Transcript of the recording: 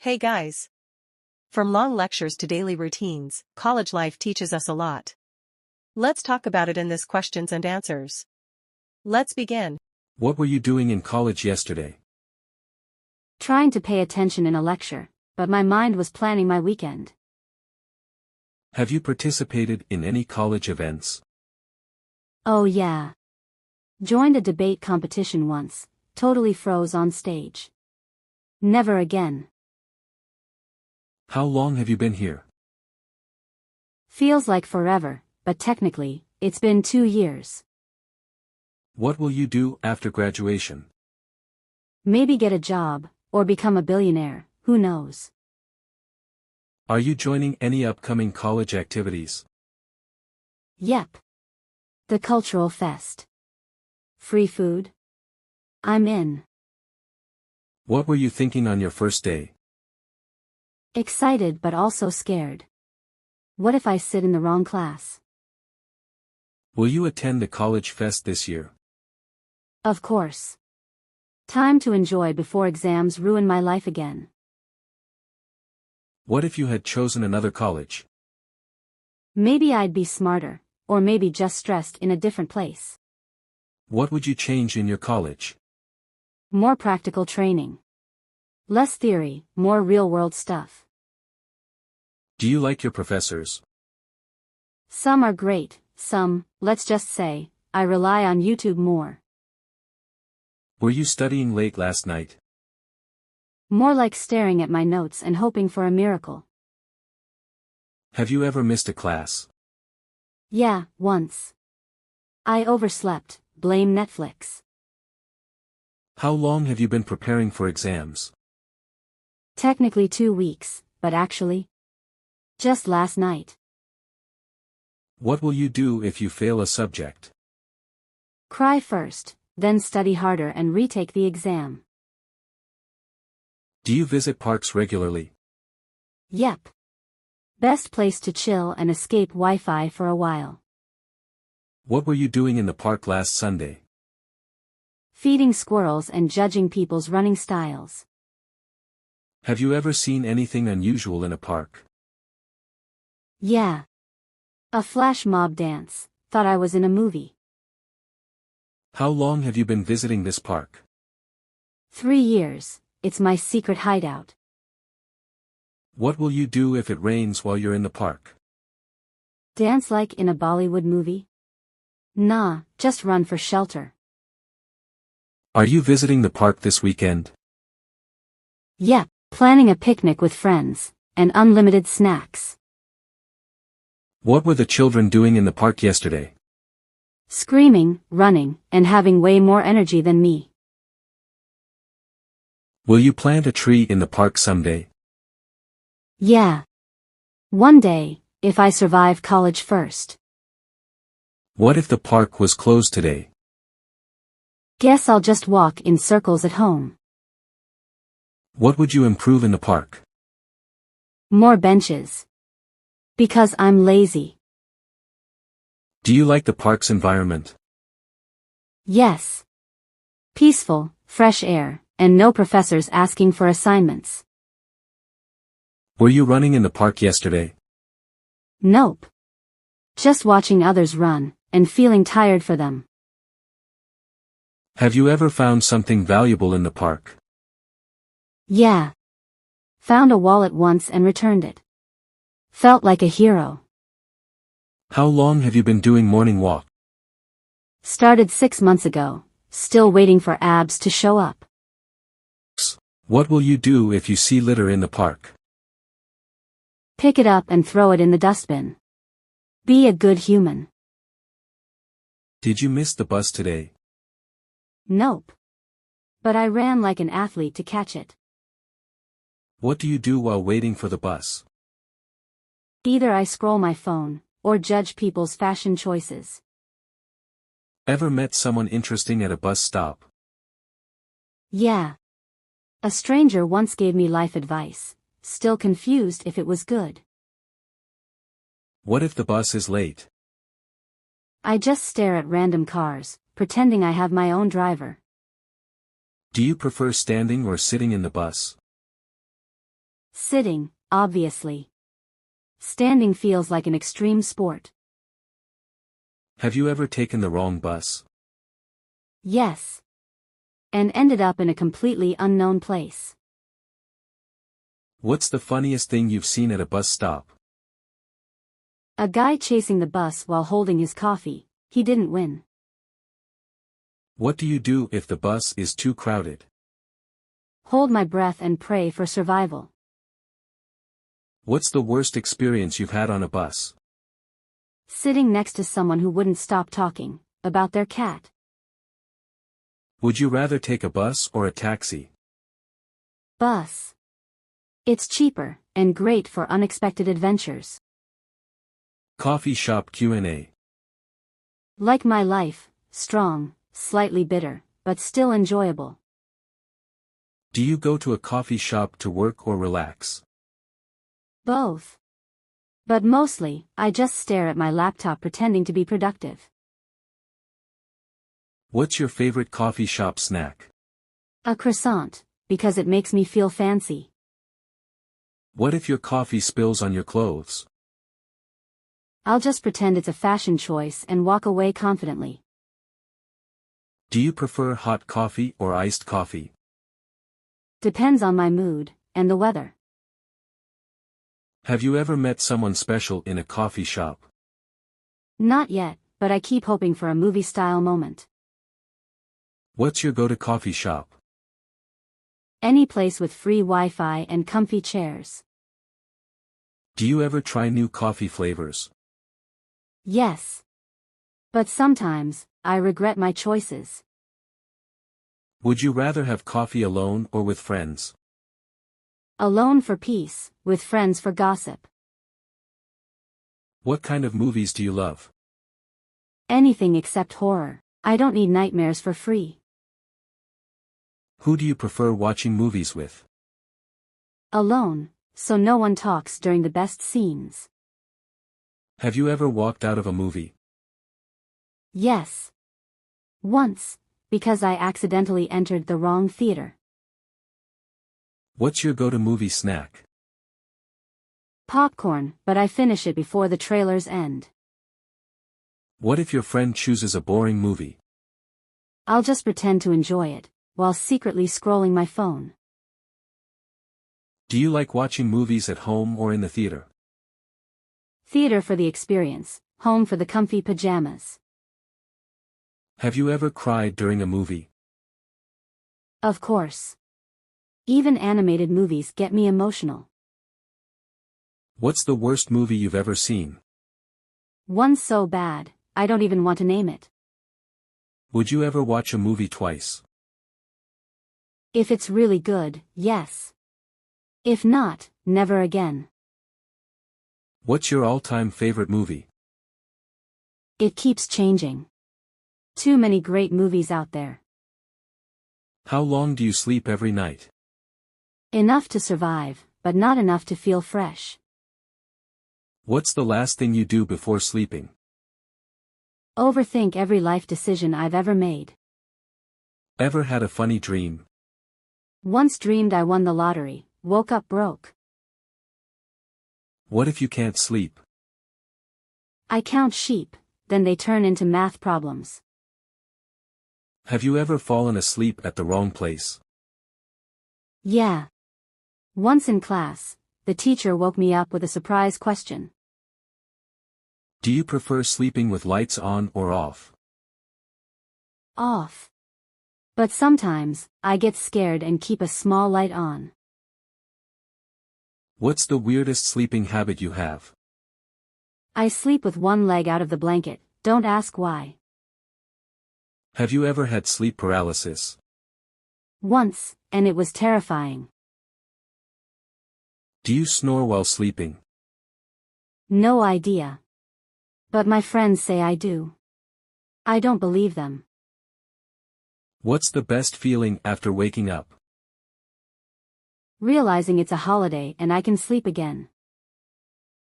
Hey guys! From long lectures to daily routines, college life teaches us a lot. Let's talk about it in this questions and answers. Let's begin. What were you doing in college yesterday? Trying to pay attention in a lecture, but my mind was planning my weekend. Have you participated in any college events? Oh yeah. Joined a debate competition once, totally froze on stage. Never again. How long have you been here? Feels like forever, but technically, it's been 2 years. What will you do after graduation? Maybe get a job, or become a billionaire, who knows? Are you joining any upcoming college activities? Yep. The cultural fest. Free food? I'm in. What were you thinking on your first day? Excited but also scared. What if I sit in the wrong class? Will you attend the college fest this year? Of course. Time to enjoy before exams ruin my life again. What if you had chosen another college? Maybe I'd be smarter, or maybe just stressed in a different place. What would you change in your college? More practical training. Less theory, more real-world stuff. Do you like your professors? Some are great, some, let's just say, I rely on YouTube more. Were you studying late last night? More like staring at my notes and hoping for a miracle. Have you ever missed a class? Yeah, once. I overslept, blame Netflix. How long have you been preparing for exams? Technically 2 weeks, but actually, just last night. What will you do if you fail a subject? Cry first, then study harder and retake the exam. Do you visit parks regularly? Yep. Best place to chill and escape Wi-Fi for a while. What were you doing in the park last Sunday? Feeding squirrels and judging people's running styles. Have you ever seen anything unusual in a park? Yeah. A flash mob dance, thought I was in a movie. How long have you been visiting this park? 3 years, it's my secret hideout. What will you do if it rains while you're in the park? Dance like in a Bollywood movie? Nah, just run for shelter. Are you visiting the park this weekend? Yep, planning a picnic with friends, and unlimited snacks. What were the children doing in the park yesterday? Screaming, running, and having way more energy than me. Will you plant a tree in the park someday? Yeah. One day, if I survive college first. What if the park was closed today? Guess I'll just walk in circles at home. What would you improve in the park? More benches. Because I'm lazy. Do you like the park's environment? Yes. Peaceful, fresh air, and no professors asking for assignments. Were you running in the park yesterday? Nope. Just watching others run, and feeling tired for them. Have you ever found something valuable in the park? Yeah. Found a wallet once and returned it. Felt like a hero. How long have you been doing morning walk? Started 6 months ago, still waiting for abs to show up. What will you do if you see litter in the park? Pick it up and throw it in the dustbin. Be a good human. Did you miss the bus today? Nope. But I ran like an athlete to catch it. What do you do while waiting for the bus? Either I scroll my phone, or judge people's fashion choices. Ever met someone interesting at a bus stop? Yeah. A stranger once gave me life advice, still confused if it was good. What if the bus is late? I just stare at random cars, pretending I have my own driver. Do you prefer standing or sitting in the bus? Sitting, obviously. Standing feels like an extreme sport. Have you ever taken the wrong bus? Yes. And ended up in a completely unknown place. What's the funniest thing you've seen at a bus stop? A guy chasing the bus while holding his coffee. He didn't win. What do you do if the bus is too crowded? Hold my breath and pray for survival. What's the worst experience you've had on a bus? Sitting next to someone who wouldn't stop talking about their cat. Would you rather take a bus or a taxi? Bus. It's cheaper and great for unexpected adventures. Coffee shop Q&A. Like my life, strong, slightly bitter, but still enjoyable. Do you go to a coffee shop to work or relax? Both. But mostly, I just stare at my laptop pretending to be productive. What's your favorite coffee shop snack? A croissant, because it makes me feel fancy. What if your coffee spills on your clothes? I'll just pretend it's a fashion choice and walk away confidently. Do you prefer hot coffee or iced coffee? Depends on my mood and the weather. Have you ever met someone special in a coffee shop? Not yet, but I keep hoping for a movie-style moment. What's your go-to coffee shop? Any place with free Wi-Fi and comfy chairs. Do you ever try new coffee flavors? Yes. But sometimes, I regret my choices. Would you rather have coffee alone or with friends? Alone for peace, with friends for gossip. What kind of movies do you love? Anything except horror. I don't need nightmares for free. Who do you prefer watching movies with? Alone, so no one talks during the best scenes. Have you ever walked out of a movie? Yes. Once, because I accidentally entered the wrong theater. What's your go-to movie snack? Popcorn, but I finish it before the trailers end. What if your friend chooses a boring movie? I'll just pretend to enjoy it, while secretly scrolling my phone. Do you like watching movies at home or in the theater? Theater for the experience, home for the comfy pajamas. Have you ever cried during a movie? Of course. Even animated movies get me emotional. What's the worst movie you've ever seen? One so bad, I don't even want to name it. Would you ever watch a movie twice? If it's really good, yes. If not, never again. What's your all-time favorite movie? It keeps changing. Too many great movies out there. How long do you sleep every night? Enough to survive, but not enough to feel fresh. What's the last thing you do before sleeping? Overthink every life decision I've ever made. Ever had a funny dream? Once dreamed I won the lottery, woke up broke. What if you can't sleep? I count sheep, then they turn into math problems. Have you ever fallen asleep at the wrong place? Yeah. Once in class, the teacher woke me up with a surprise question. Do you prefer sleeping with lights on or off? Off. But sometimes, I get scared and keep a small light on. What's the weirdest sleeping habit you have? I sleep with one leg out of the blanket, don't ask why. Have you ever had sleep paralysis? Once, and it was terrifying. Do you snore while sleeping? No idea. But my friends say I do. I don't believe them. What's the best feeling after waking up? Realizing it's a holiday and I can sleep again.